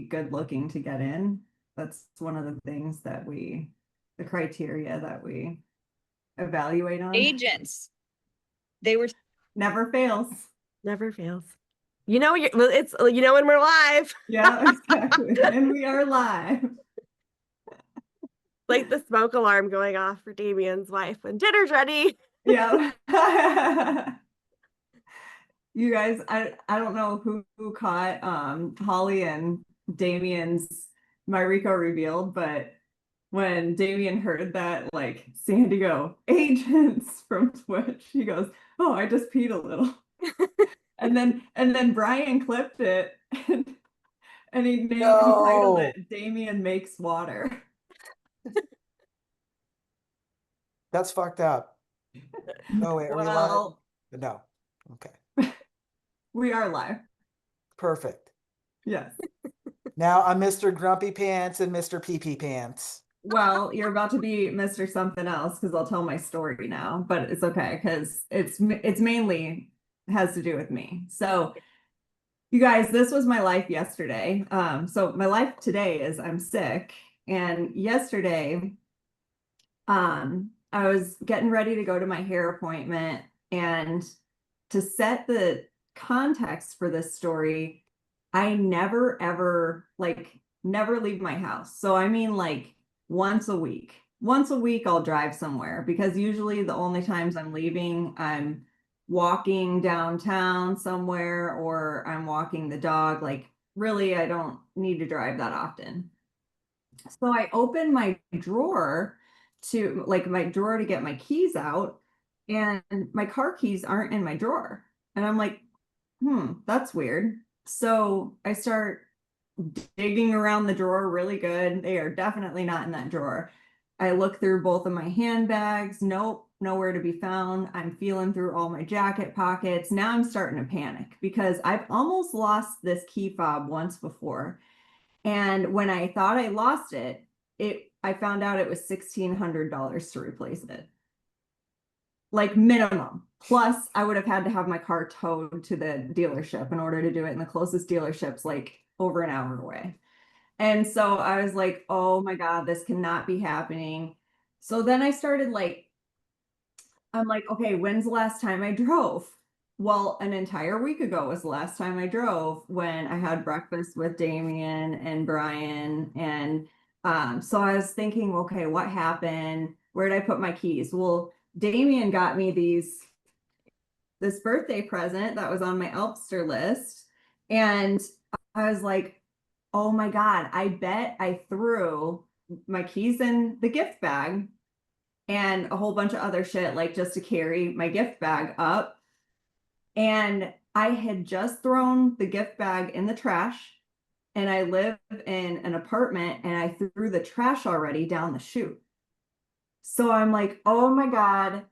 good looking to get in. That's one of the things that the criteria that we evaluate on. Agents. They were Never fails. Never fails. It's when we're live. Yeah, exactly. And we are live. Like the smoke alarm going off for Damien's wife when dinner's ready. Yeah. You guys, I don't know who caught Holly and Damien's MyRECo revealed, but when Damien heard that, like Sandy go, agents from Twitch, he goes, "Oh, I just peed a little." and then Brian clipped it and he titled it Damien Makes Water. That's fucked up. Oh wait, are we live? No. Okay. We are live. Perfect. Yes. Now I'm Mr. Grumpy Pants and Mr. Pee Pee Pants. Well, you're about to be Mr. Something Else because I'll tell my story now, but it's okay because it's mainly has to do with me. So you guys, this was my life yesterday. So my life today is I'm sick, and yesterday, I was getting ready to go to my hair appointment, and to set the context for this story, I never ever never leave my house. So I mean like once a week. Once a week I'll drive somewhere because usually the only times I'm leaving, I'm walking downtown somewhere or I'm walking the dog. Like really, I don't need to drive that often. So I open my drawer to get my keys out, and my car keys aren't in my drawer. And I'm like, that's weird. So I start digging around the drawer really good. They are definitely not in that drawer. I look through both of my handbags. Nope, nowhere to be found. I'm feeling through all my jacket pockets. Now I'm starting to panic because I've almost lost this key fob once before. And when I thought I lost it, I found out it was $1,600 to replace it. Like minimum. Plus, I would have had to have my car towed to the dealership in order to do it. And the closest dealership's like over an hour away. And so I was like, oh my God, this cannot be happening. So then I'm like, okay, when's the last time I drove? Well, an entire week ago was the last time I drove when I had breakfast with Damien and Brian. And so I was thinking, okay, what happened? Where did I put my keys? Well, Damien got me this birthday present that was on my Elpster list. And I was like, oh my God, I bet I threw my keys in the gift bag and a whole bunch of other shit, like just to carry my gift bag up. And I had just thrown the gift bag in the trash, and I live in an apartment and I threw the trash already down the chute. So I'm like, oh my God.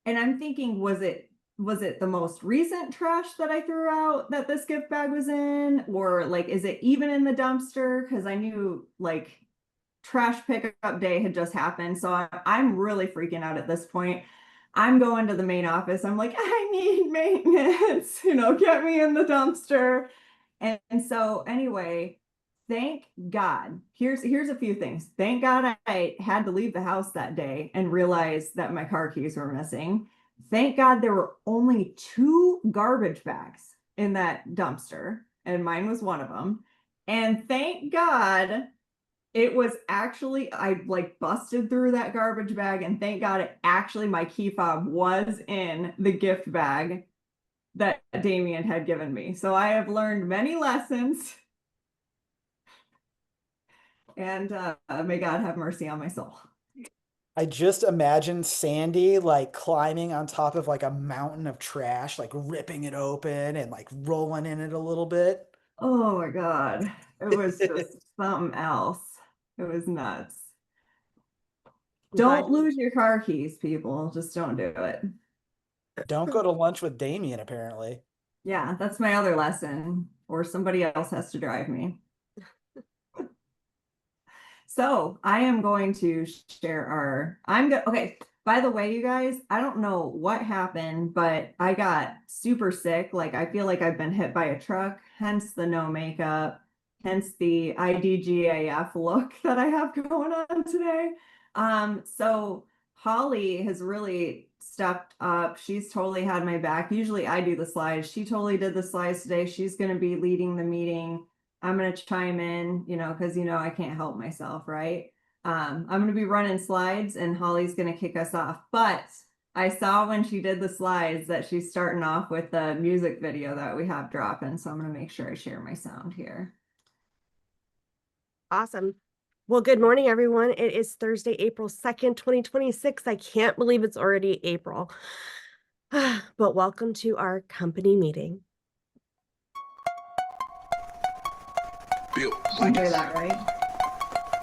And I'm thinking, was it the most recent trash that I threw out that this gift bag was in? Or like, is it even in the dumpster? Because I knew like trash pickup day had just happened. So I'm really freaking out at this point. I'm going to the main office. I'm like, I need maintenance, get me in the dumpster. And so anyway, thank God. Here's a few things. Thank God I had to leave the house that day and realize that my car keys were missing. Thank God there were only 2 garbage bags in that dumpster, and mine was one of them. And thank God it was actually, I like busted through that garbage bag, and thank God my key fob was in the gift bag that Damien had given me. So I have learned many lessons, and may God have mercy on my soul. I just imagine Sandy like climbing on top of like a mountain of trash, like ripping it open and like rolling in it a little bit. Oh my God. It was just something else. It was nuts. Don't lose your car keys, people. Just don't do it. Don't go to lunch with Damien, apparently. Yeah, that's my other lesson. Or somebody else has to drive me. So I am going to share okay. By the way, you guys, I don't know what happened, but I got super sick. Like I feel like I've been hit by a truck, hence the no makeup, hence the IDGAF look that I have going on today. So Holly has really stepped up. She's totally had my back. Usually I do the slides. She totally did the slides today. She's going to be leading the meeting. I'm going to chime in, because I can't help myself, right? I'm going to be running slides and Holly's going to kick us off. But I saw when she did the slides that she's starting off with the music video that we have dropping. So I'm going to make sure I share my sound here. Awesome. Well, good morning, everyone. It is Thursday, April 2nd, 2026. I can't believe it's already April. But welcome to our company meeting. You can hear that, right?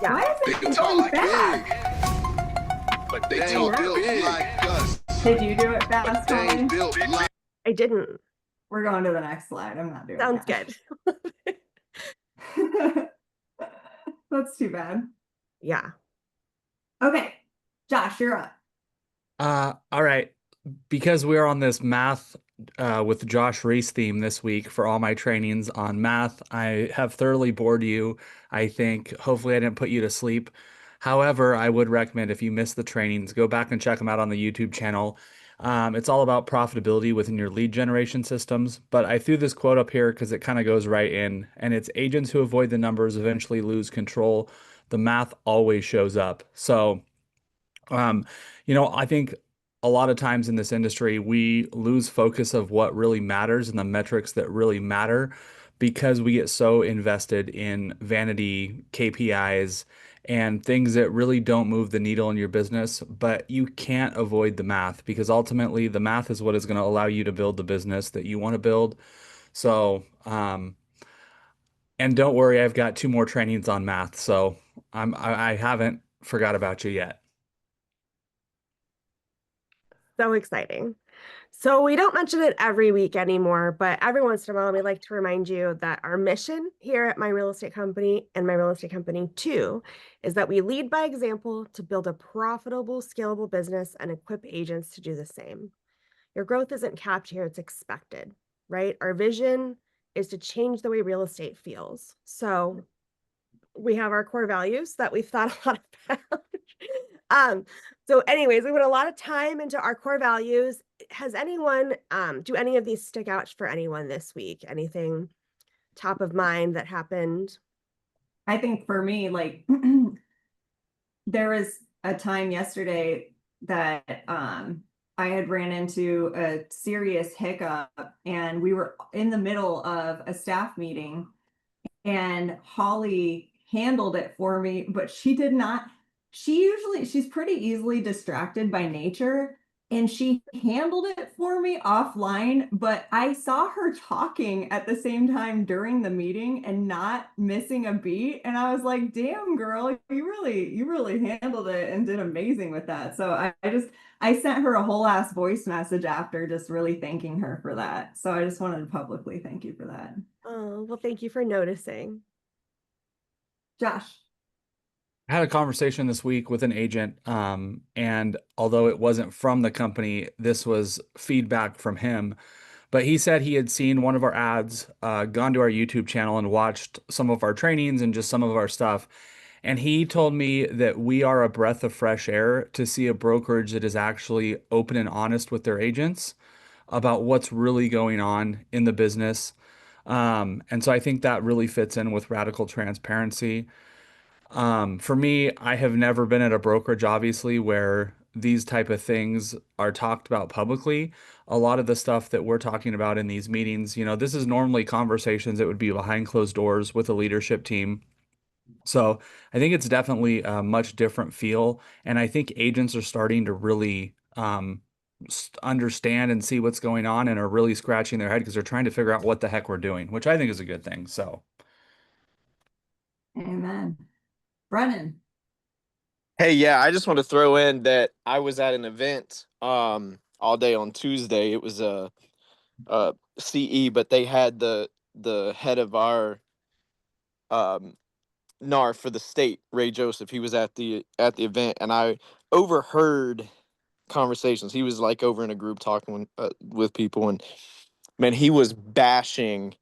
Yeah. Why is They it can talk going like back? big, but they ain't built like us. Did you do it fast, They Holly? ain't built like I didn't. We're going to the next slide. I'm not doing Sounds that. good. That's too bad. Yeah. Okay, Josh, you're up. All right. Because we're on this math with Josh Reese theme this week for all my trainings on math, I have thoroughly bored you. I think hopefully I didn't put you to sleep. However, I would recommend if you missed the trainings, go back and check them out on the YouTube channel. It's all about profitability within your lead generation systems. But I threw this quote up here because it kind of goes right in, and it's agents who avoid the numbers eventually lose control. The math always shows up. So, I think a lot of times in this industry, we lose focus of what really matters and the metrics that really matter because we get so invested in vanity KPIs and things that really don't move the needle in your business. But you can't avoid the math because ultimately the math is what is going to allow you to build the business that you want to build. So, and don't worry, I've got 2 more trainings on math, so I haven't forgot about you yet. So exciting. So we don't mention it every week anymore, but every once in a while, we like to remind you that our mission here at My Real Estate Company and My Real Estate Company 2 is that we lead by example to build a profitable, scalable business and equip agents to do the same. Your growth isn't capped here, it's expected, right? Our vision is to change the way real estate feels. So we have our core values that we've thought a lot about. So anyways, we put a lot of time into our core values. Has anyone, do any of these stick out for anyone this week? Anything top of mind that happened? I think for me, like there was a time yesterday that I had ran into a serious hiccup and we were in the middle of a staff meeting and Holly handled it for me, but she did not. She's pretty easily distracted by nature, and she handled it for me offline, but I saw her talking at the same time during the meeting and not missing a beat. And I was like, damn girl, you really handled it and did amazing with that. So I sent her a whole ass voice message after just really thanking her for that. So I just wanted to publicly thank you for that. Oh, well, thank you for noticing. Josh. I had a conversation this week with an agent, and although it wasn't from the company, this was feedback from him. But he said he had seen one of our ads, gone to our YouTube channel and watched some of our trainings and just some of our stuff. And he told me that we are a breath of fresh air to see a brokerage that is actually open and honest with their agents about what's really going on in the business. And so I think that really fits in with radical transparency. For me, I have never been at a brokerage, obviously, where these type of things are talked about publicly. A lot of the stuff that we're talking about in these meetings, this is normally conversations that would be behind closed doors with a leadership team. So I think it's definitely a much different feel. And I think agents are starting to really understand and see what's going on and are really scratching their head because they're trying to figure out what the heck we're doing, which I think is a good thing. So, Amen. Brennan. Hey, yeah, I just want to throw in that I was at an event all day on Tuesday. It was a CE, but they had the head of our NAR for the state, Ray Joseph. He was at the event, and I overheard conversations. He was like over in a group talking with people, and man, he was bashing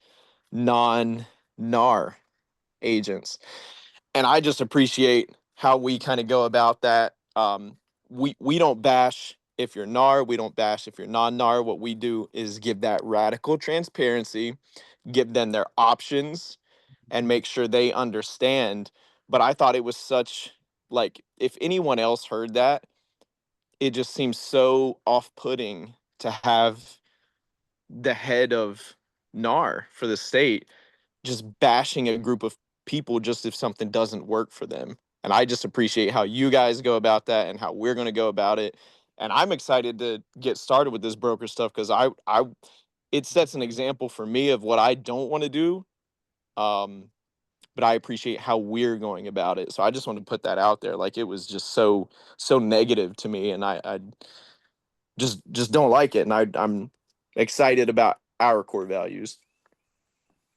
non-NAR agents. And I just appreciate how we kind of go about that. We don't bash if you're NAR, we don't bash if you're non-NAR. What we do is give that radical transparency, give them their options, and make sure they understand. But I thought it was such, like, if anyone else heard that, it just seems so off-putting to have the head of NAR for the state just bashing a group of people just if something doesn't work for them. And I just appreciate how you guys go about that and how we're going to go about it. And I'm excited to get started with this broker stuff because it sets an example for me of what I don't want to do. But I appreciate how we're going about it. So I just want to put that out there. Like, it was just so negative to me, and I just don't like it. And I'm excited about our core values.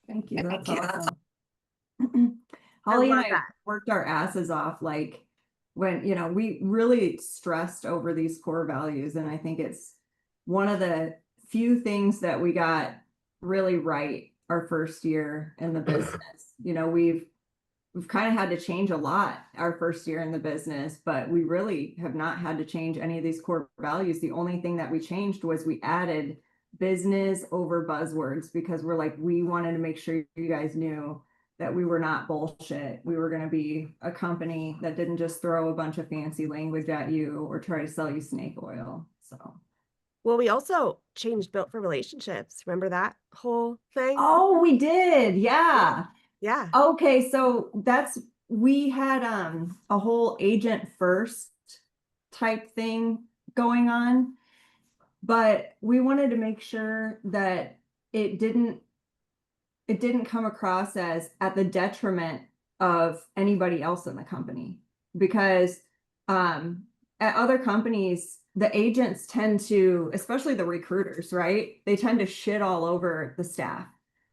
Thank you. That's Thank you. awesome. Holly and love I that. worked our asses off, like when, you know, we really stressed over these core values. And I think it's one of the few things that we got really right our first year in the business. You know, we've kind of had to change a lot our first year in the business, but we really have not had to change any of these core values. The only thing that we changed was we added business over buzzwords because we're like, we wanted to make sure you guys knew that we were not bullshit. We were going to be a company that didn't just throw a bunch of fancy language at you or try to sell you snake oil. So, Well, we also changed Built for Relationships. Remember that whole thing? oh, we did. Yeah. Yeah. Okay, so we had a whole agent first type thing going on, but we wanted to make sure that it didn't come across as at the detriment of anybody else in the company, because at other companies the agents tend to, especially the recruiters, right? They tend to shit all over the staff.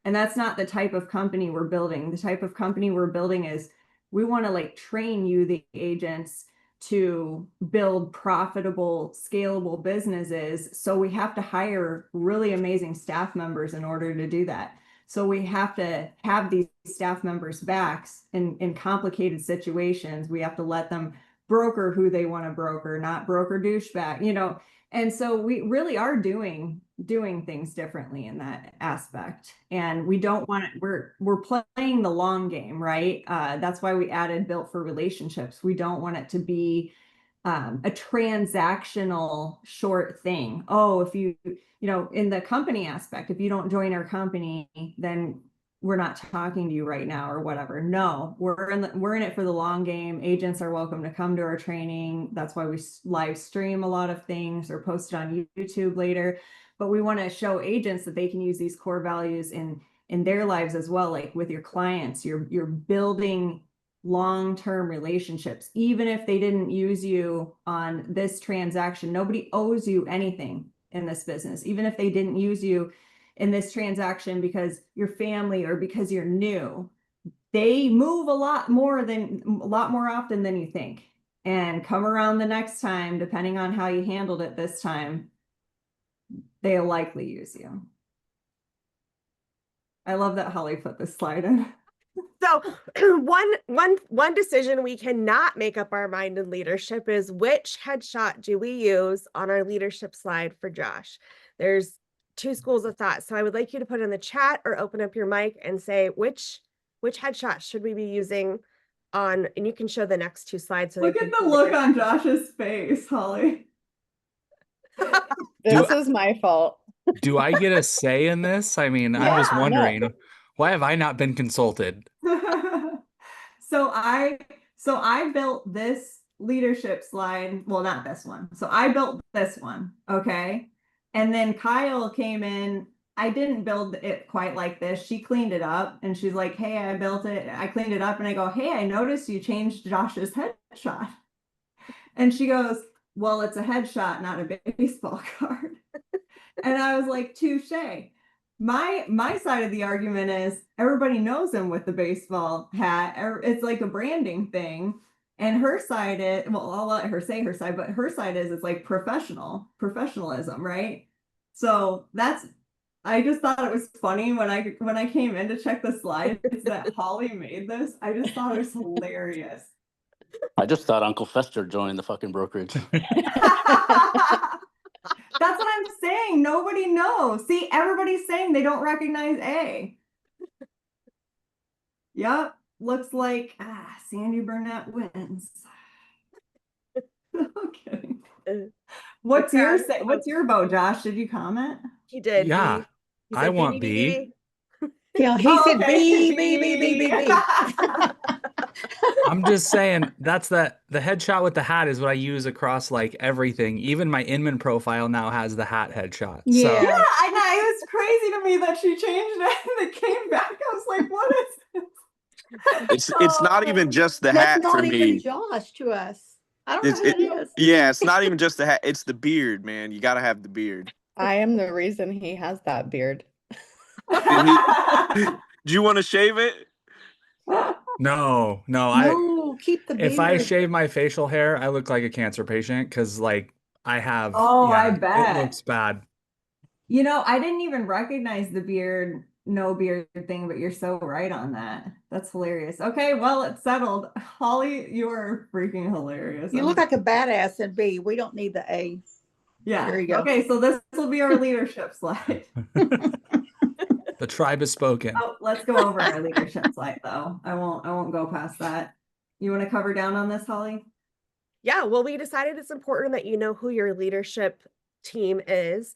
And that's not the type of company we're building. The type of company we're building is we want to like train you, the agents, to build profitable, scalable businesses. So we have to hire really amazing staff members in order to do that. So we have to have these staff members' backs in complicated situations. We have to let them broker who they want to broker, not broker douchebag, you know. And so we really are doing things differently in that aspect. And we don't want it, we're playing the long game, right? That's why we added Built for Relationships. We don't want it to be a transactional short thing. Oh, if you know, in the company aspect, if you don't join our company, then we're not talking to you right now or whatever. No, we're in it for the long game. Agents are welcome to come to our training. That's why we live stream a lot of things or post it on YouTube later. But we want to show agents that they can use these core values in their lives as well. Like with your clients, you're building long-term relationships. Even if they didn't use you on this transaction, nobody owes you anything in this business. Even if they didn't use you in this transaction because you're family or because you're new, they move a lot more often than you think, and come around the next time, depending on how you handled it this time, they'll likely use you. I love that Holly put this slide in. So one decision we cannot make up our mind in leadership is which headshot do we use on our leadership slide for Josh? There's two schools of thought. So I would like you to put in the chat or open up your mic and say which headshot should we be using on, and you can show the next two slides. So Look at the look on Josh's face, Holly. This is my fault. Do I get a say in this? I mean, I'm just Yeah, no. wondering, why have I not been consulted? So I built this leadership slide. Well, not this one. So I built this one. Okay. And then Kyle came in. I didn't build it quite like this. She cleaned it up and she's like, hey, I built it. I cleaned it up and I go, hey, I noticed you changed Josh's headshot. And she goes, well, it's a headshot, not a baseball card. And I was like, touche. My side of the argument is everybody knows him with the baseball hat. It's like a branding thing. And her side is, well, I'll let her say her side, but her side is it's like professionalism, right? So that's I just thought it was funny when I came in to check the slides that Holly made this. I just thought it was hilarious. I just thought Uncle Fester joined the fucking brokerage. That's what I'm saying. Nobody knows. See, everybody's saying they don't recognize A. Yep. Looks like Sandy Burnett wins. Okay. What's your what's your vote, Josh? Did you comment? He did. Yeah, He I said want B, B. B, B, Yeah, he Oh, said okay. B, B, B, B, B, B. I'm just saying that's the headshot with the hat is what I use across like everything. Even my Inman profile now has the hat headshot. So Yeah, I know. It was crazy to me that she changed it and it came back. I was like, what is this? It's not even just the That's hat for not even me. Josh to us. I don't It's know who it is. yeah, it's not even just the hat. It's the beard, man. You got to have the beard. I am the reason he has that beard. Do you want to shave it? no, No, keep the if I beard. shave my facial hair, I look like a cancer patient because like I have Oh, I yeah, it bet. looks bad. You know, I didn't even recognize the beard, no beard thing, but you're so right on that. That's hilarious. Okay, well, it's settled. Holly, you are freaking hilarious. You look like a badass in B. We don't need the A. Yeah. There you go. Okay, so this will be our leadership slide. The tribe has spoken. Oh, let's go over our leadership slide though. I won't go past that. You want to cover down on this, Holly? Yeah, well, we decided it's important that you know who your leadership team is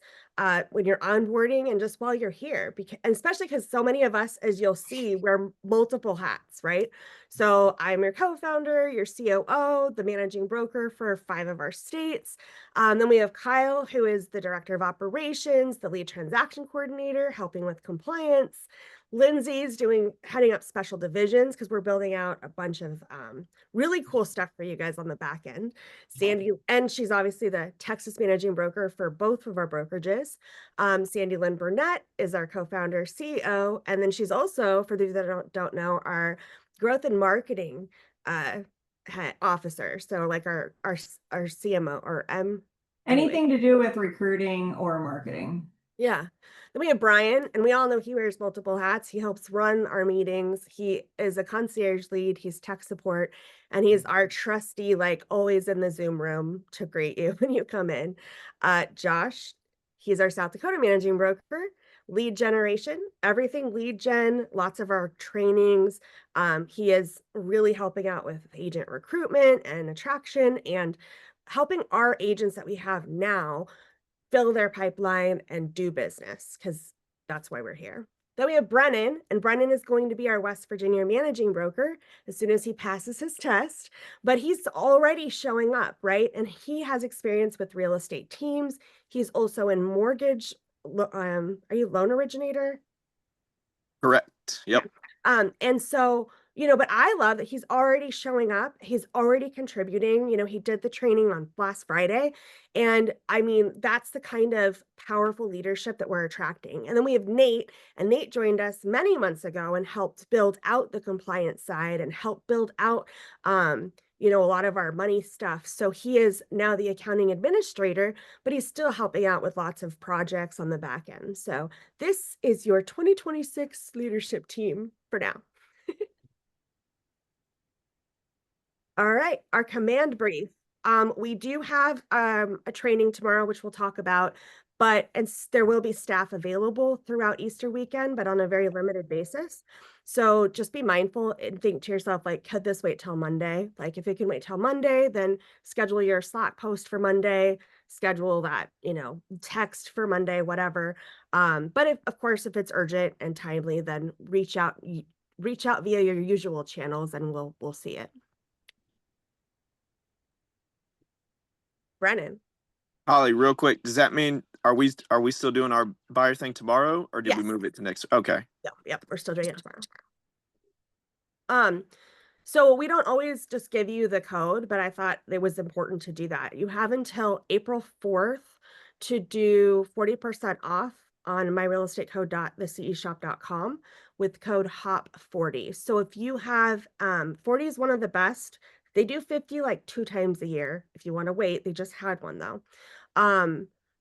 when you're onboarding and just while you're here, because especially because so many of us, as you'll see, wear multiple hats, right? So I'm your co-founder, your COO, the managing broker for 5 of our states. Then we have Kyle, who is the director of operations, the lead transaction coordinator, helping with compliance. Lindsay's heading up special divisions because we're building out a bunch of really cool stuff for you guys on the back end. Sandy, and she's obviously the Texas managing broker for both of our brokerages. Sandy Lynn Burnett is our co-founder, CEO, and then she's also, for those that don't know, our growth and marketing officer. So like our CMO or Anything to do with recruiting or marketing. Yeah. Then we have Brian, and we all know he wears multiple hats. He helps run our meetings. He is a concierge lead. He's tech support, and he's our trusty, like always in the Zoom room to greet you when you come in. Josh, he's our South Dakota managing broker, lead generation, everything lead gen, lots of our trainings. He is really helping out with agent recruitment and attraction and helping our agents that we have now fill their pipeline and do business, because that's why we're here. Then we have Brennan, and Brennan is going to be our West Virginia managing broker as soon as he passes his test, but he's already showing up, right? And he has experience with real estate teams. He's also in mortgage. Are you loan originator? Correct. Yep. And so, but I love that he's already showing up. He's already contributing. He did the training on last Friday. And I mean, that's the kind of powerful leadership that we're attracting. And then we have Nate, and Nate joined us many months ago and helped build out the compliance side and help build out, a lot of our money stuff. So he is now the accounting administrator, but he's still helping out with lots of projects on the back end. So this is your 2026 leadership team for now. All right, our command brief. We do have a training tomorrow, which we'll talk about, but there will be staff available throughout Easter weekend, but on a very limited basis. So just be mindful and think to yourself, like, could this wait till Monday? Like, if it can wait till Monday, then schedule your Slack post for Monday, schedule that, text for Monday, whatever. But of course, if it's urgent and timely, then reach out via your usual channels and we'll see it. Brennan. Holly, real quick, does that mean are we still doing our buyer thing tomorrow, or did we Yes. move it to next? Okay. Yep, we're still doing it tomorrow. So we don't always just give you the code, but I thought it was important to do that. You have until April 4th to do 40% off on myrealestateco.theceshop.com with code HOP40. So if you have 40 is one of the best. They do 50 like 2 times a year. If you want to wait, they just had one though.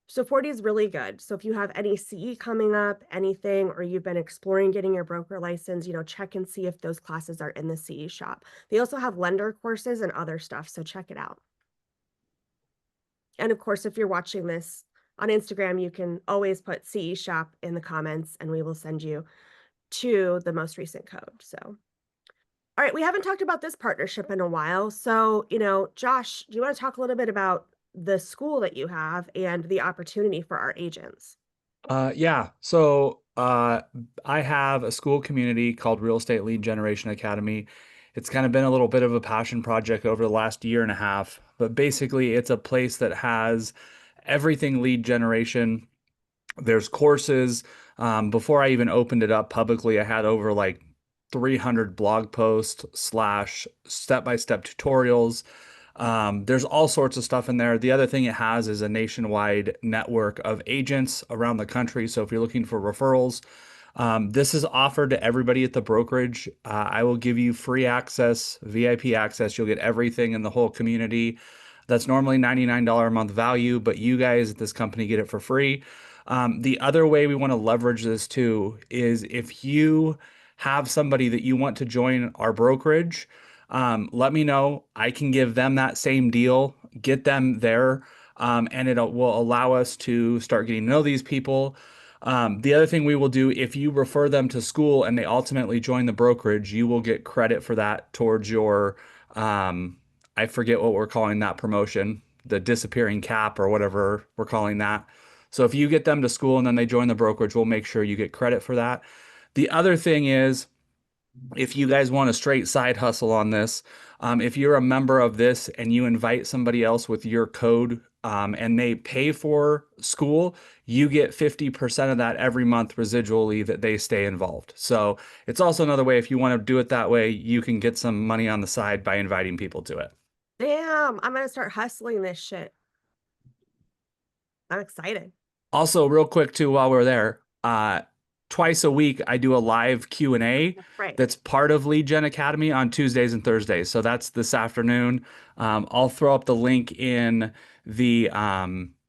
So 40 is really good. So if you have any CE coming up, anything, or you've been exploring getting your broker license, check and see if those classes are in the CE shop. They also have lender courses and other stuff, so check it out. And of course, if you're watching this on Instagram, you can always put CE shop in the comments and we will send you to the most recent code. So, all right, we haven't talked about this partnership in a while. So, Josh, do you want to talk a little bit about the school that you have and the opportunity for our agents? Yeah. So I have a school community called Real Estate Lead Generation Academy. It's kind of been a little bit of a passion project over the last year and a half, but basically it's a place that has everything lead generation. There's courses. Before I even opened it up publicly, I had over like 300 blog posts / step-by-step tutorials. There's all sorts of stuff in there. The other thing it has is a nationwide network of agents around the country. So if you're looking for referrals, this is offered to everybody at the brokerage. I will give you free access, VIP access. You'll get everything in the whole community. That's normally $99 a month value, but you guys at this company get it for free. The other way we want to leverage this too is if you have somebody that you want to join our brokerage, let me know. I can give them that same deal, get them there, and it will allow us to start getting to know these people. The other thing we will do, if you refer them to school and they ultimately join the brokerage, you will get credit for that towards your, I forget what we're calling that promotion, the disappearing cap or whatever we're calling that. So if you get them to school and then they join the brokerage, we'll make sure you get credit for that. The other thing is, if you guys want a straight side hustle on this, if you're a member of this and you invite somebody else with your code and they pay for school, you get 50% of that every month residually that they stay involved. So it's also another way, if you want to do it that way, you can get some money on the side by inviting people to it. Damn, I'm going to start hustling this shit. I'm excited. Also, real quick too, while we're there, twice a week I do a live Q&A Right. that's part of Lead Gen Academy on Tuesdays and Thursdays. So that's this afternoon. I'll throw up the link in the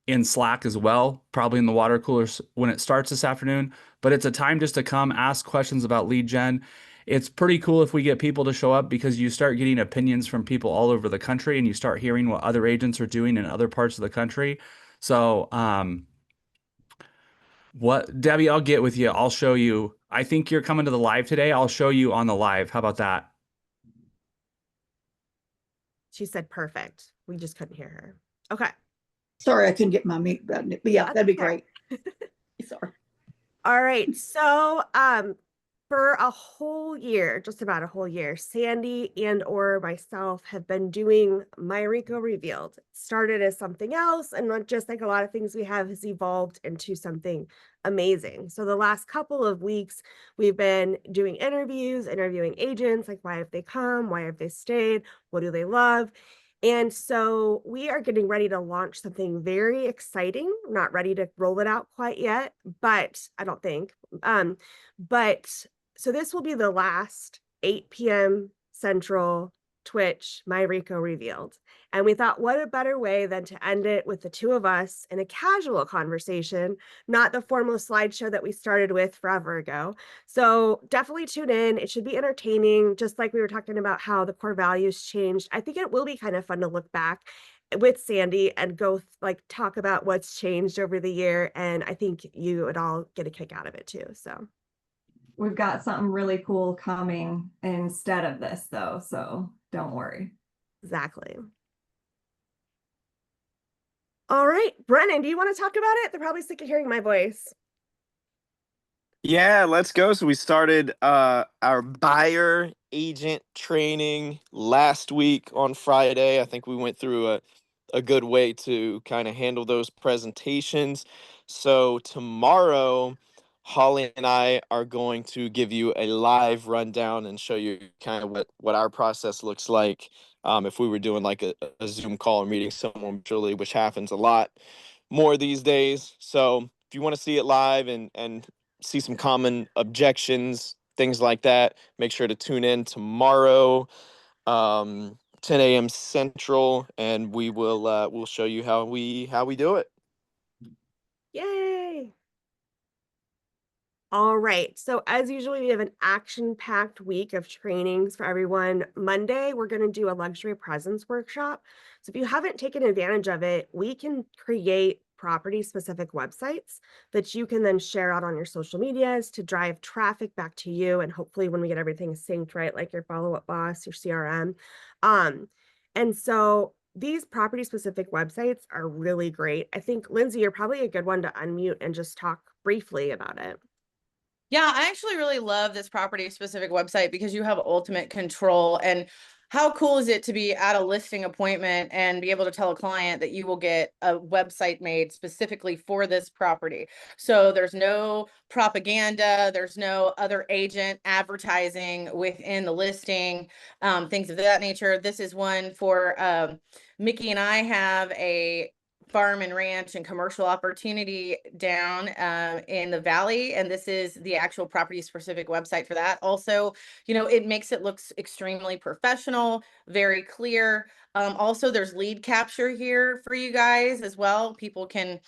in Slack as well, probably in the water cooler when it starts this afternoon. But it's a time just to come ask questions about lead gen. It's pretty cool if we get people to show up because you start getting opinions from people all over the country and you start hearing what other agents are doing in other parts of the country. So Debbie, I'll get with you. I'll show you. I think you're coming to the live today. I'll show you on the live. How about that? She said perfect. We just couldn't hear her. Okay. Sorry, I couldn't get my mute button. But yeah, that'd be great. Sorry. All right. So, for a whole year, just about a whole year, Sandy and or myself have been doing MyRECo Revealed. It started as something else, and not just like a lot of things we have has evolved into something amazing. So the last couple of weeks, we've been doing interviews, interviewing agents, like why have they come? Why have they stayed? What do they love? And so we are getting ready to launch something very exciting. We're not ready to roll it out quite yet, but I don't think. But so this will be the last 8 p.m. Central Twitch MyRECo Revealed. And we thought, what a better way than to end it with the two of us in a casual conversation, not the formal slideshow that we started with forever ago. So definitely tune in. It should be entertaining, just like we were talking about how the core values changed. I think it will be kind of fun to look back with Sandy and go like talk about what's changed over the year. And I think you would all get a kick out of it too. So We've got something really cool coming instead of this though, so don't worry. exactly. All right, Brennan, do you want to talk about it? They're probably sick of hearing my voice. Yeah, let's go. So we started our buyer agent training last week on Friday. I think we went through a good way to kind of handle those presentations. So tomorrow, Holly and I are going to give you a live rundown and show you kind of what our process looks like if we were doing like a Zoom call or meeting someone virtually, which happens a lot more these days. So if you want to see it live and see some common objections, things like that, make sure to tune in tomorrow, 10 a.m. Central, and we'll show you how we do it. Yay. All right. So as usual, we have an action-packed week of trainings for everyone. Monday, we're going to do a luxury presence workshop. So if you haven't taken advantage of it, we can create property-specific websites that you can then share out on your social medias to drive traffic back to you. And hopefully when we get everything synced, right, like your follow-up boss, your CRM. And so these property-specific websites are really great. I think, Lindsay, you're probably a good one to unmute and just talk briefly about it. Yeah, I actually really love this property specific website because you have ultimate control. And how cool is it to be at a listing appointment and be able to tell a client that you will get a website made specifically for this property? So there's no propaganda, there's no other agent advertising within the listing, things of that nature. This is one for Mickey and I have a farm and ranch and commercial opportunity down in the valley, and this is the actual property specific website for that. Also, it makes it look extremely professional, very clear. Also, there's lead capture here for you guys as well. People can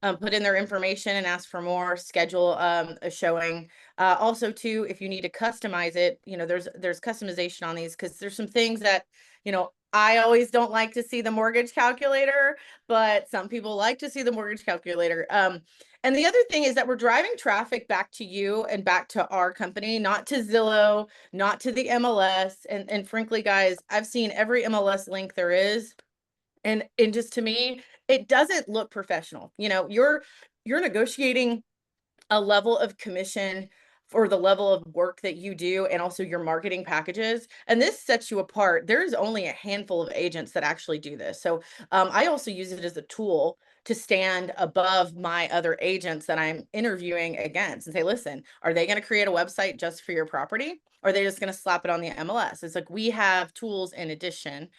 put in their information and ask for more, schedule a showing. Also too, if you need to customize it, there's customization on these, because there's some things that I always don't like to see the mortgage calculator, but some people like to see the mortgage calculator. And the other thing is that we're driving traffic back to you and back to our company, not to Zillow, not to the MLS. And frankly, guys, I've seen every MLS link there is. And just to me, it doesn't look professional. You're negotiating a level of commission for the level of work that you do and also your marketing packages. And this sets you apart. There's only a handful of agents that actually do this. So I also use it as a tool to stand above my other agents that I'm interviewing against and say, listen, are they going to create a website just for your property? Or are they just going to slap it on the MLS? It's like, we have tools in addition.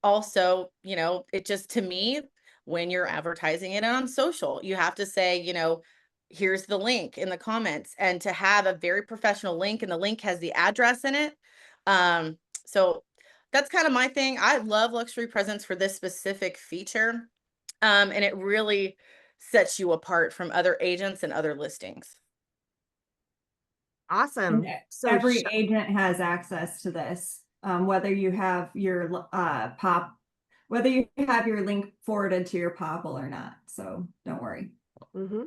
Also, it just, to me, when you're advertising it on social, you have to say, here's the link in the comments, and to have a very professional link, and the link has the address in it. So that's kind of my thing. I love luxury presence for this specific feature. And it really sets you apart from other agents and other listings. Awesome. So every agent has access to this, whether you have your whether you have your link forwarded to your popple or not. So don't worry. Mm-hmm.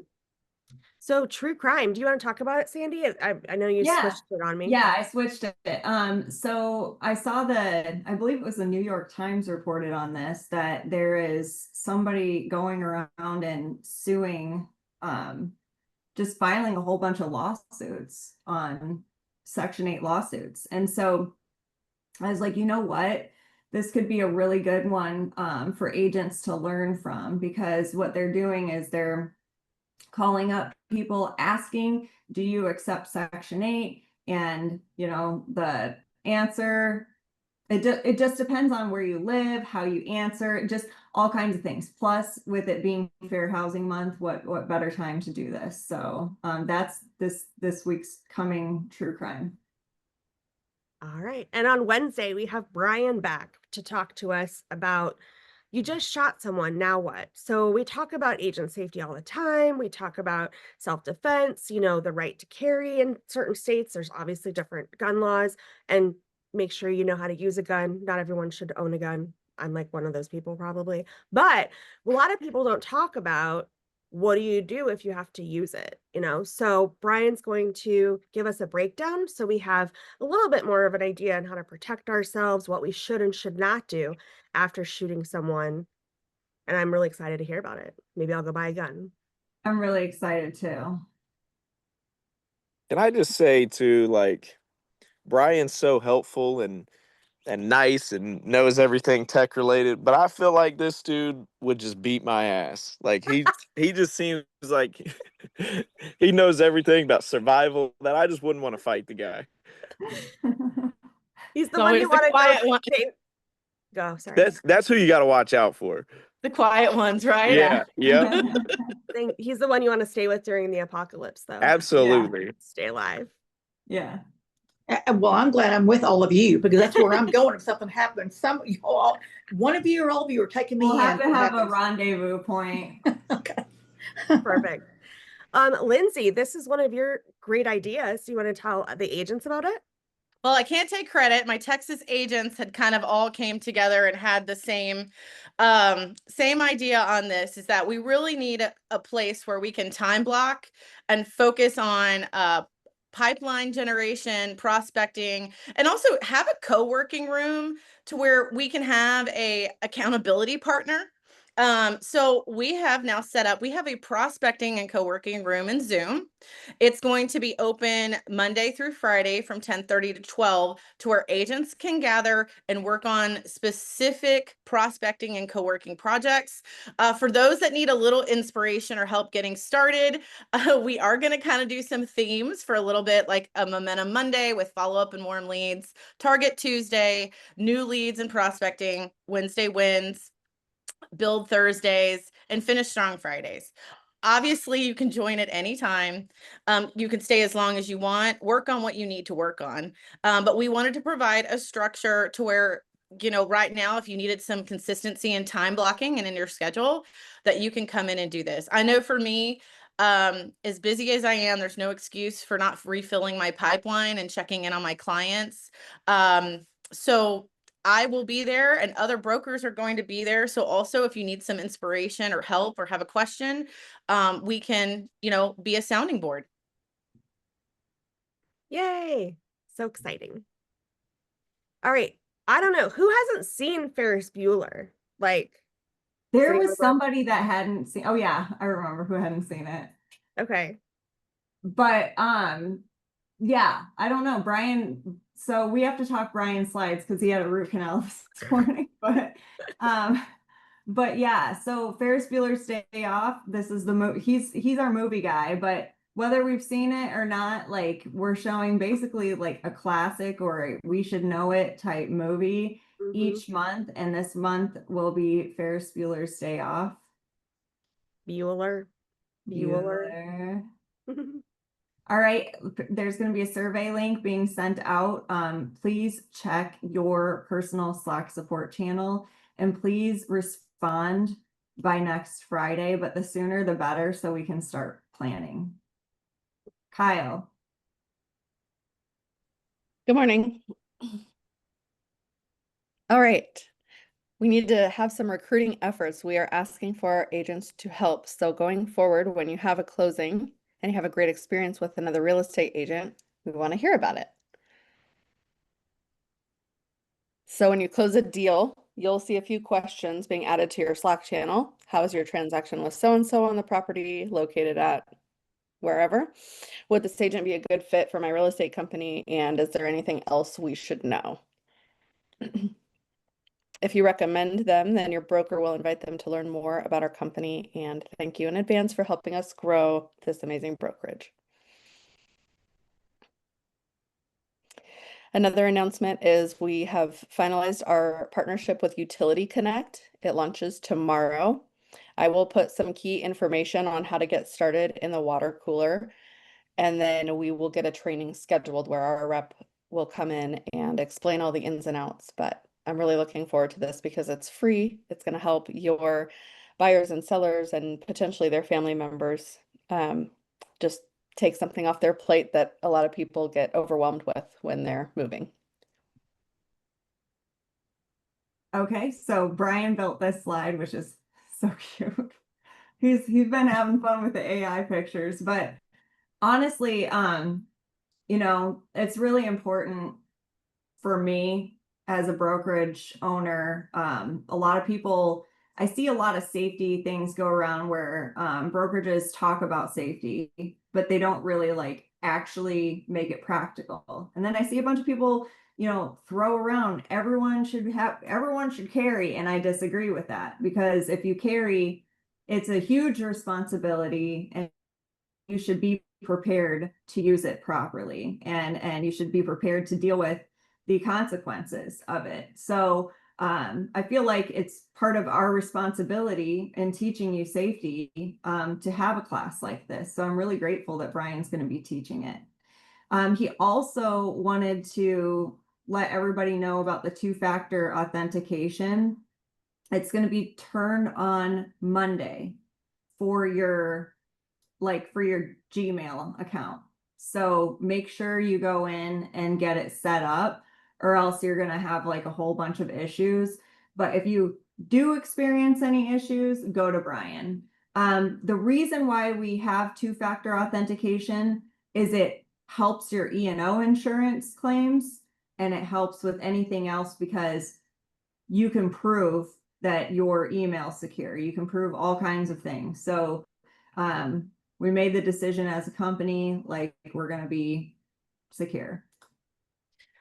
So true crime. Do you want to talk about it, Sandy? I know you switched it on me. Yeah, I switched it. So I saw I believe it was the New York Times reported on this, that there is somebody going around and suing, just filing a whole bunch of lawsuits on Section 8 lawsuits. And so I was like, you know what? This could be a really good one for agents to learn from, because what they're doing is they're calling up people asking, do you accept Section 8? And, the answer, it just depends on where you live, how you answer, just all kinds of things. Plus, with it being Fair Housing Month, what better time to do this? So that's this week's coming true crime. All right. And on Wednesday, we have Brian back to talk to us about, you just shot someone, now what? So we talk about agent safety all the time. We talk about self-defense, the right to carry in certain states. There's obviously different gun laws, and make sure you know how to use a gun. Not everyone should own a gun. I'm like one of those people probably, but a lot of people don't talk about, what do you do if you have to use it? So Brian's going to give us a breakdown, so we have a little bit more of an idea on how to protect ourselves, what we should and should not do after shooting someone. And I'm really excited to hear about it. Maybe I'll go buy a gun. I'm really excited too. Can I just say too, like, Brian's so helpful and nice and knows everything tech related, but I feel like this dude would just beat my ass. Like he just seems like he knows everything about survival, that I just wouldn't want to fight the guy. He's the one you want to go. Sorry. That's who you got to watch out for. The quiet ones, right? Yeah. He's the one you want to stay with during the apocalypse, though. Absolutely. Yeah. Stay alive. Yeah. Well, I'm glad I'm with all of you, because that's where I'm going if something happens. One of you or all of you are taking me in. We'll have to have a rendezvous point. Okay. Perfect. Lindsay, this is one of your great ideas. Do you want to tell the agents about it? Well, I can't take credit. My Texas agents had kind of all came together and had the same idea on this, is that we really need a place where we can time block and focus on pipeline generation, prospecting, and also have a co-working room to where we can have a accountability partner. So we have now set up, we have a prospecting and co-working room in Zoom. It's going to be open Monday through Friday from 10:30 to 12, to where agents can gather and work on specific prospecting and co-working projects. For those that need a little inspiration or help getting started, we are going to kind of do some themes for a little bit, like a Momentum Monday with follow-up and warm leads, Target Tuesday, new leads and prospecting, Wednesday wins, build Thursdays, and finish strong Fridays. Obviously, you can join at any time. You can stay as long as you want, work on what you need to work on. But we wanted to provide a structure to where, right now, if you needed some consistency in time blocking and in your schedule, that you can come in and do this. I know for me, as busy as I am, there's no excuse for not refilling my pipeline and checking in on my clients. So I will be there, and other brokers are going to be there. So also, if you need some inspiration or help or have a question, we can, be a sounding board. Yay. So exciting. All right. I don't know. Who hasn't seen Ferris Bueller? Like, There does was anyone somebody that hadn't seen. Oh yeah, I remember who hadn't seen it. Okay. But yeah, I don't know. Brian, so we have to talk Brian slides because he had a root canal this morning. But yeah, so Ferris Bueller's Day Off. This is the movie. He's our movie guy, but whether we've seen it or not, like we're showing basically like a classic or a we should know it type movie each month, and this month will be Ferris Bueller's Day Off. Bueller. Bueller. All right, there's going to be a survey link being sent out. Please check your personal Slack support channel and please respond by next Friday, but the sooner the better so we can start planning. Kyle. Good morning. All right. We need to have some recruiting efforts. We are asking for our agents to help. So going forward, when you have a closing and you have a great experience with another real estate agent, we want to hear about it. So when you close a deal, you'll see a few questions being added to your Slack channel. How is your transaction with so-and-so on the property located at wherever? Would this agent be a good fit for my real estate company? And is there anything else we should know? If you recommend them, then your broker will invite them to learn more about our company, and thank you in advance for helping us grow this amazing brokerage. Another announcement is we have finalized our partnership with Utility Connect. It launches tomorrow. I will put some key information on how to get started in the water cooler, and then we will get a training scheduled where our rep will come in and explain all the ins and outs. But I'm really looking forward to this because it's free. It's going to help your buyers and sellers and potentially their family members just take something off their plate that a lot of people get overwhelmed with when they're moving. Okay, so Brian built this slide, which is so cute. He's been having fun with the AI pictures, but honestly, it's really important for me as a brokerage owner. A lot of people, I see a lot of safety things go around where brokerages talk about safety, but they don't really like actually make it practical. And then I see a bunch of people, throw around everyone should carry. And I disagree with that, because if you carry, it's a huge responsibility and you should be prepared to use it properly, and you should be prepared to deal with the consequences of it. So I feel like it's part of our responsibility in teaching you safety to have a class like this. So I'm really grateful that Brian's going to be teaching it. He also wanted to let everybody know about the two-factor authentication. It's going to be turned on Monday for your like for your Gmail account. So make sure you go in and get it set up, or else you're going to have like a whole bunch of issues. But if you do experience any issues, go to Brian. The reason why we have two-factor authentication is it helps your E&O insurance claims, and it helps with anything else because you can prove that your email's secure. You can prove all kinds of things. So we made the decision as a company, like we're going to be secure.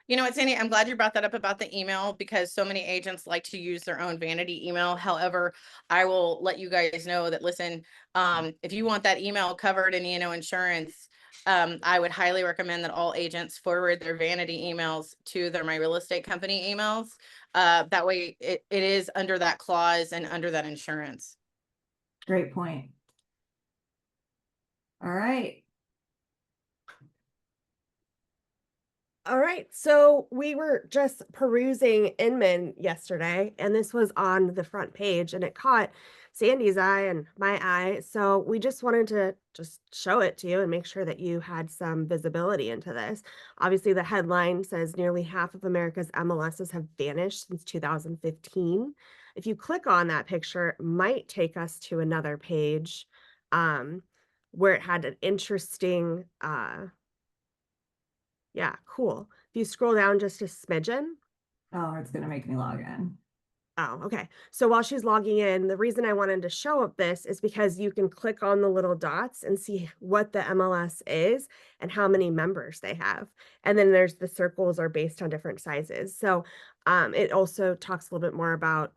You know, it's Sandy, I'm glad you brought that up about the email, because so many agents like to use their own vanity email. However, I will let you guys know that, listen, if you want that email covered in E&O insurance, I would highly recommend that all agents forward their vanity emails to their My Real Estate Company emails. That way it is under that clause and under that insurance. Great point. All right. All right, so we were just perusing Inman yesterday, and this was on the front page, and it caught Sandy's eye and my eye. So we just wanted to just show it to you and make sure that you had some visibility into this. Obviously, the headline says nearly half of America's MLSs have vanished since 2015. If you click on that picture, it might take us to another page where it had an interesting yeah, cool. If you scroll down just a smidgen. Oh, it's going to make me log in. Oh, okay. So while she's logging in, the reason I wanted to show up this is because you can click on the little dots and see what the MLS is and how many members they have. And then there's the circles are based on different sizes. So it also talks a little bit more about,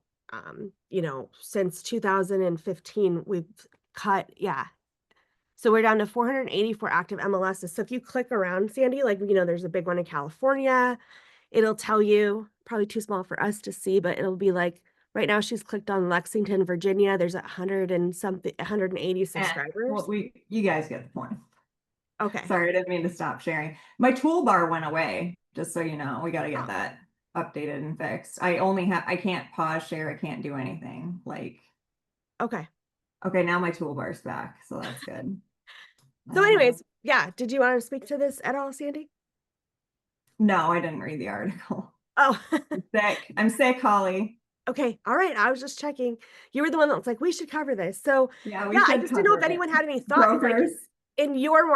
you know, since 2015, we've cut, yeah. So we're down to 484 active MLSs. So if you click around, Sandy, like, you know, there's a big one in California, it'll tell you, probably too small for us to see, but it'll be like, right now she's clicked on Lexington, Virginia. There's 100 and something, 180 subscribers. Well, you guys get the point. Okay. Sorry, I didn't mean to stop sharing. My toolbar went away, just so you know. We got to get that updated and fixed. I can't pause share. I can't do anything. Like, okay. Okay, now my toolbar's back, so that's good. So anyways, yeah. Did you want to speak to this at all, Sandy? No, I didn't read the article. Oh, I'm sick, Holly. Okay. All right. I was just checking. You were the one that was like, we should cover this. So yeah, I just didn't know if anyone had any thoughts. Like, in your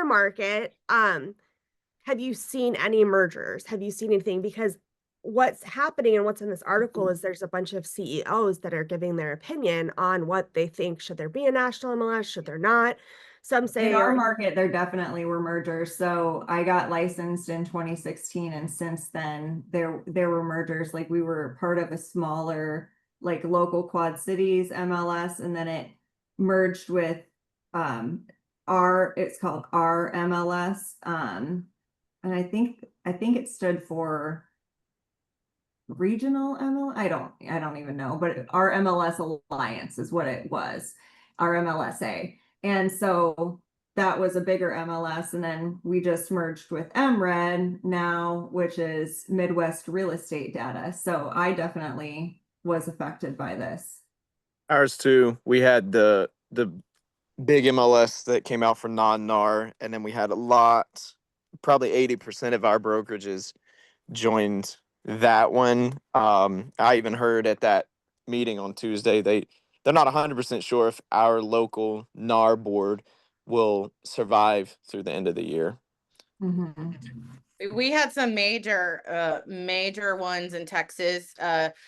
market, have you seen any mergers? Have you seen anything? Because what's happening and what's in this article is there's a bunch of CEOs that are giving their opinion on what they think. Should there be a national MLS? Should there not? Some say in our market, there definitely were mergers. So I got licensed in 2016, and since then there were mergers. Like we were part of a smaller, like local Quad Cities MLS, and then it merged with it's called our MLS. And I think it stood for regional ML. I don't even know, but our MLS Alliance is what it was, our MLSA. And so that was a bigger MLS. And then we just merged with MRED now, which is Midwest Real Estate Data. So I definitely was affected by this. Ours too. We had the big MLS that came out for non-NAR, and then we had probably 80% of our brokerages joined that one. I even heard at that meeting on Tuesday, they're not 100% sure if our local NAR board will survive through the end of the year. Mm-hmm. We had some major ones in Texas.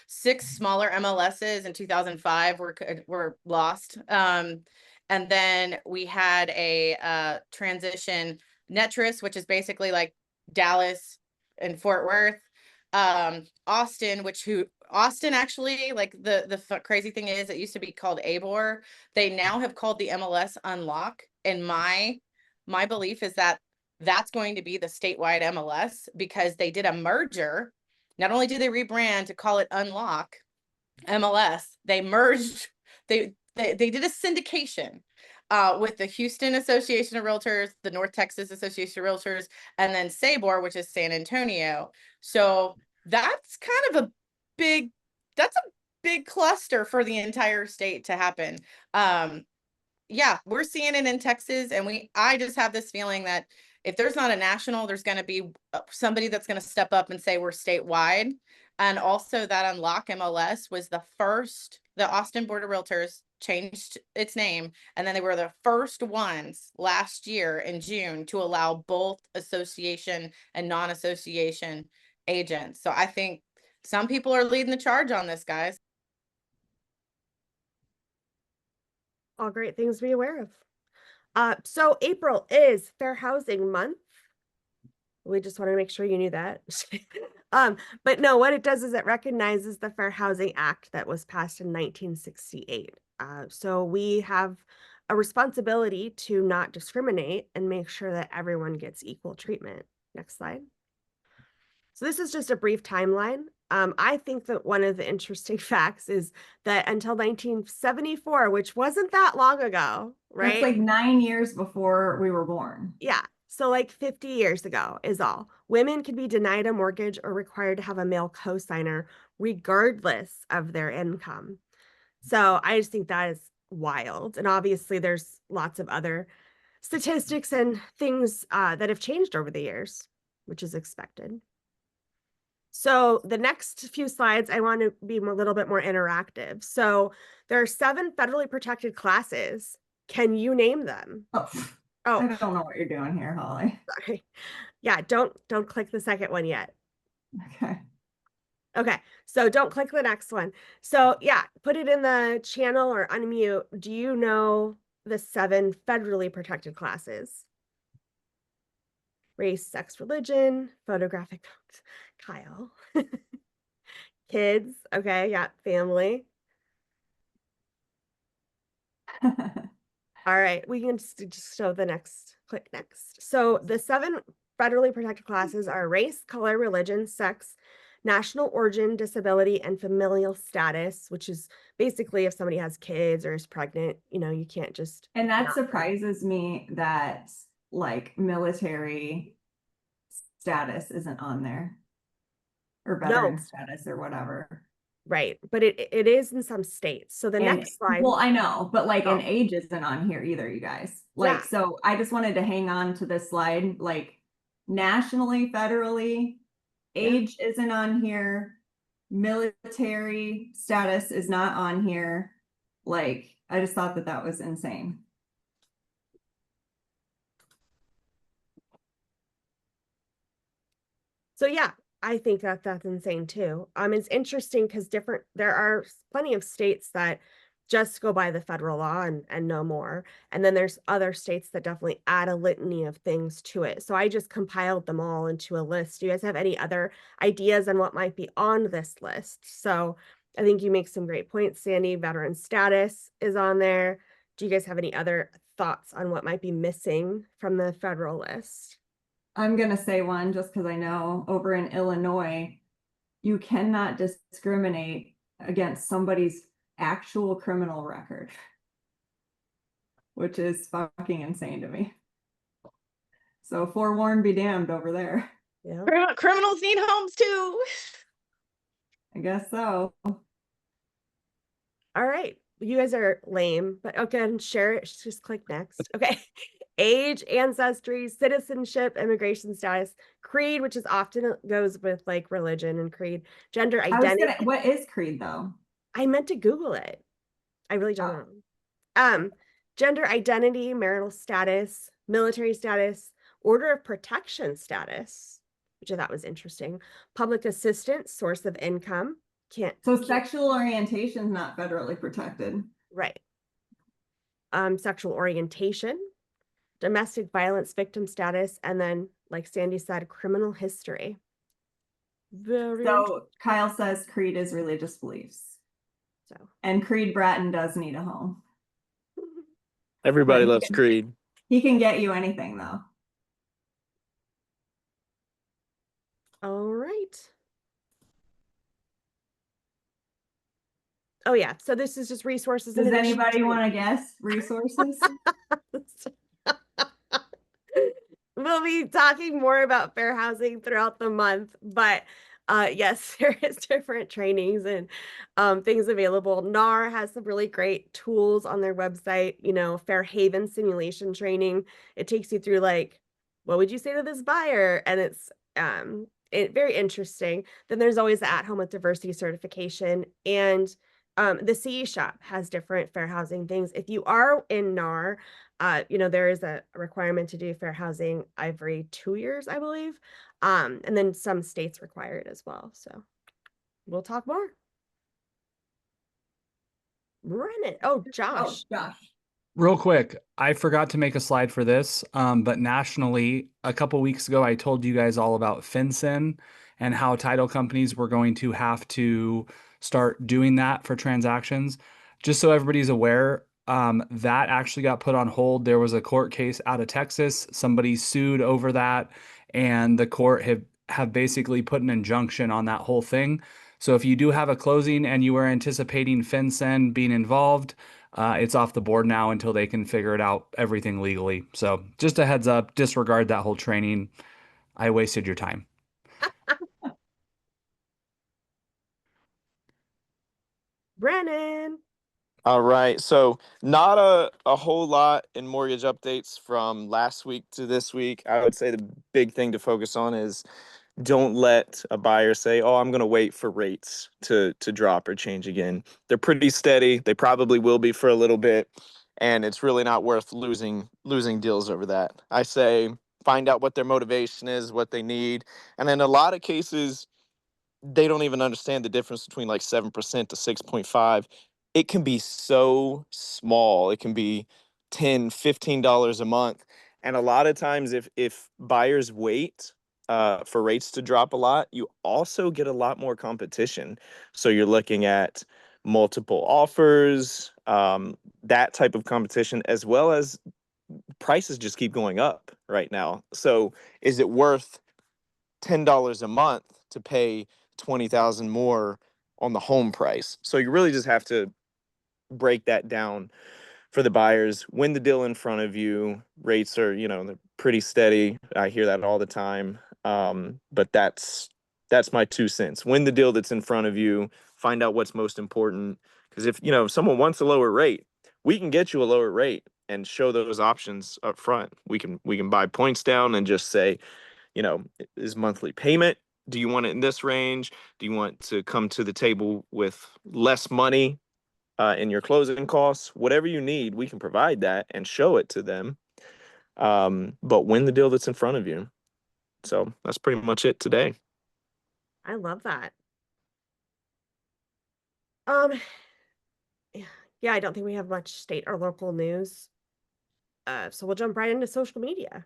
6 smaller MLSs in 2005 were lost. And then we had a transition Netris, which is basically like Dallas and Fort Worth. Austin, Austin actually, like the crazy thing is, it used to be called ABOR. They now have called the MLS Unlock. And my belief is that that's going to be the statewide MLS, because they did a merger. Not only did they rebrand to call it Unlock MLS, they merged, they did a syndication with the Houston Association of Realtors, the North Texas Association of Realtors, and then SABOR, which is San Antonio. So that's kind of a big cluster for the entire state to happen. yeah, we're seeing it in Texas, and I just have this feeling that if there's not a national, there's going to be somebody that's going to step up and say we're statewide. And also that Unlock MLS was the Austin Board of Realtors changed its name, and then they were the first ones last year in June to allow both association and non-association agents. So I think some people are leading the charge on this, guys. All great things to be aware of. So April is Fair Housing Month. We just want to make sure you knew that. But no, what it does is it recognizes the Fair Housing Act that was passed in 1968. So we have a responsibility to not discriminate and make sure that everyone gets equal treatment. Next slide. So this is just a brief timeline. I think that one of the interesting facts is that until 1974, which wasn't that long ago, right? That's like 9 years before we were born. Yeah. So like 50 years ago is all. Women could be denied a mortgage or required to have a male co-signer regardless of their income. So I just think that is wild. And obviously there's lots of other statistics and things that have changed over the years, which is expected. So the next few slides, I want to be a little bit more interactive. So there are 7 federally protected classes. Can you name them? Oh, I don't know what you're doing here, Holly. Sorry. Yeah, don't click the second one yet. Okay. Okay, so don't click the next one. So yeah, put it in the channel or unmute. Do you know the 7 federally protected classes? Race, sex, religion, photographic, Kyle. Kids, okay, yeah, family. All right, we can just show the next, click next. So the 7 federally protected classes are race, color, religion, sex, national origin, disability, and familial status, which is basically if somebody has kids or is pregnant, you know, you can't just. And that surprises me that like military status isn't on there, or veteran status or whatever. Right, but it is in some states. So the next slide. Well, I know, but like an age isn't on here either, you guys. Like, so I just wanted to hang on to this slide, like nationally, federally, age isn't on here. Military status is not on here. Like, I just thought that was insane. So yeah, I think that that's insane too. It's interesting because there are plenty of states that just go by the federal law and no more. And then there's other states that definitely add a litany of things to it. So I just compiled them all into a list. Do you guys have any other ideas on what might be on this list? So I think you make some great points, Sandy. Veteran status is on there. Do you guys have any other thoughts on what might be missing from the federal list? I'm going to say one just because I know over in Illinois, you cannot discriminate against somebody's actual criminal record, which is fucking insane to me. So forewarned, be damned over there. Yeah. Criminals need homes too. I guess so. All right. You guys are lame, but okay, and share it. Just click next. Okay. Age, ancestry, citizenship, immigration status, creed, which is often goes with like religion and creed, gender identity. What is creed though? I meant to Google it. I really don't know. Gender identity, marital status, military status, order of protection status, which I thought was interesting. Public assistance, source of income. Sexual orientation is not federally protected. Right. Sexual orientation, domestic violence victim status, and then, like Sandy said, criminal history. So Kyle says creed is religious beliefs. And Creed Bratton does need a home. Everybody loves Creed. He can get you anything though. All right. Oh yeah, so this is just resources. Does anybody want to guess resources? We'll be talking more about fair housing throughout the month, but Yes, there is different trainings and things available. NAR has some really great tools on their website, Fair Haven simulation training. It takes you through like, what would you say to this buyer? And it's very interesting. Then there's always the At Home with Diversity certification, and the CE shop has different fair housing things. If you are in NAR, there is a requirement to do fair housing every 2 years, I believe. And then some states require it as well. So we'll talk more. Brennan. Oh, Josh. Josh. Real quick, I forgot to make a slide for this, but nationally, a couple weeks ago, I told you guys all about FinCEN and how title companies were going to have to start doing that for transactions. Just so everybody's aware, that actually got put on hold. There was a court case out of Texas. Somebody sued over that, and the court have basically put an injunction on that whole thing. So if you do have a closing and you are anticipating FinCEN being involved, it's off the board now until they can figure it out everything legally. So just a heads up, disregard that whole training. I wasted your time. Brennan. All right. So not a whole lot in mortgage updates from last week to this week. I would say the big thing to focus on is don't let a buyer say, "Oh, I'm going to wait for rates to drop or change again." They're pretty steady. They probably will be for a little bit, and it's really not worth losing deals over that. I say find out what their motivation is, what they need, and in a lot of cases they don't even understand the difference between like 7% to 6.5. It can be so small. It can be $10, $15 a month. And a lot of times if buyers wait for rates to drop a lot, you also get a lot more competition. So you're looking at multiple offers, that type of competition, as well as prices just keep going up right now. So is it worth $10 a month to pay 20,000 more on the home price? So you really just have to break that down for the buyers. Win the deal in front of you. Rates are, they're pretty steady. I hear that all the time. But that's my 2 cents. Win the deal that's in front of you. Find out what's most important. Because if someone wants a lower rate, we can get you a lower rate and show those options up front. We can buy points down and just say, is monthly payment, do you want it in this range? Do you want to come to the table with less money in your closing costs? Whatever you need, we can provide that and show it to them. But win the deal that's in front of you. So that's pretty much it today. I love that. Yeah, I don't think we have much state or local news. So we'll jump right into social media.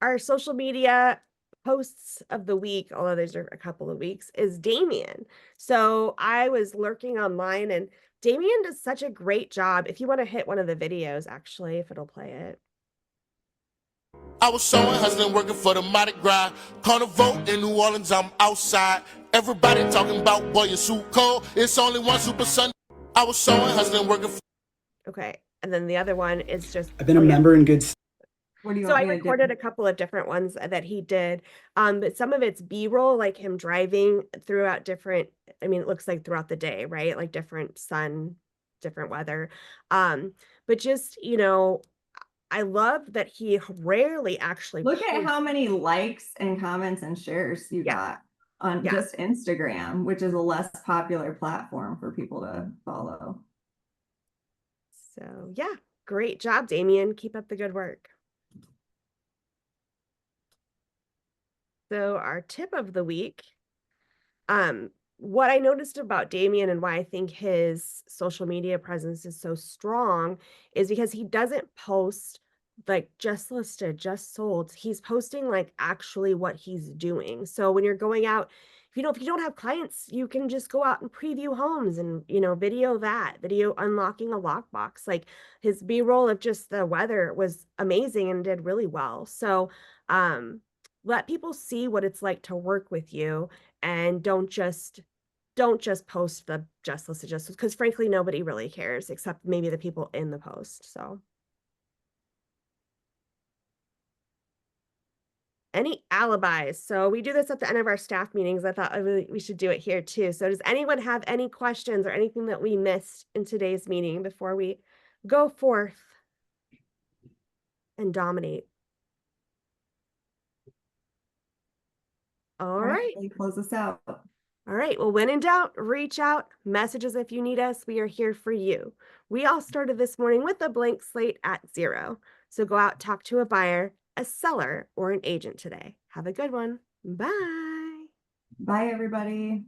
Our social media posts of the week, although there's a couple of weeks, is Damien. So I was lurking online, and Damien does such a great job. If you want to hit one of the videos, actually, if it'll play it. I was showing, hustling, working for the Mardi Gras Carnival in New Orleans. I'm outside. Everybody talking about, boy, you're so cold. It's only one Super Sunday. I was showing, hustling, working. Okay, and then the other one is just. I've been a member in good. What do you So I want me to recorded do? a couple of different ones that he did, but some of it's B-roll, like him driving throughout different. I mean, it looks like throughout the day, right? Like different sun, different weather, but just I love that he rarely actually Look at posts. how many likes and comments and shares you got on just Instagram, which is a less popular platform for people to follow. So yeah, great job, Damien. Keep up the good work. So our tip of the week, what I noticed about Damien and why I think his social media presence is so strong is because he doesn't post like just listed, just sold. He's posting like actually what he's doing. So when you're going out, if you don't have clients, you can just go out and preview homes and, video unlocking a lockbox. Like his B-roll of just the weather was amazing and did really well. So, let people see what it's like to work with you, and don't just post the just listed, just because frankly nobody really cares except maybe the people in the post. So any alibis? So we do this at the end of our staff meetings. I thought we should do it here too. So does anyone have any questions or anything that we missed in today's meeting before we go forth and dominate? All right. Can you close us out? All right. Well, when in doubt, reach out, message us if you need us. We are here for you. We all started this morning with a blank slate at 0. So go out, talk to a buyer, a seller, or an agent today. Have a good one. Bye. Bye, everybody.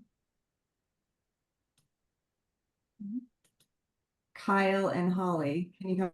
Kyle and Holly, can you come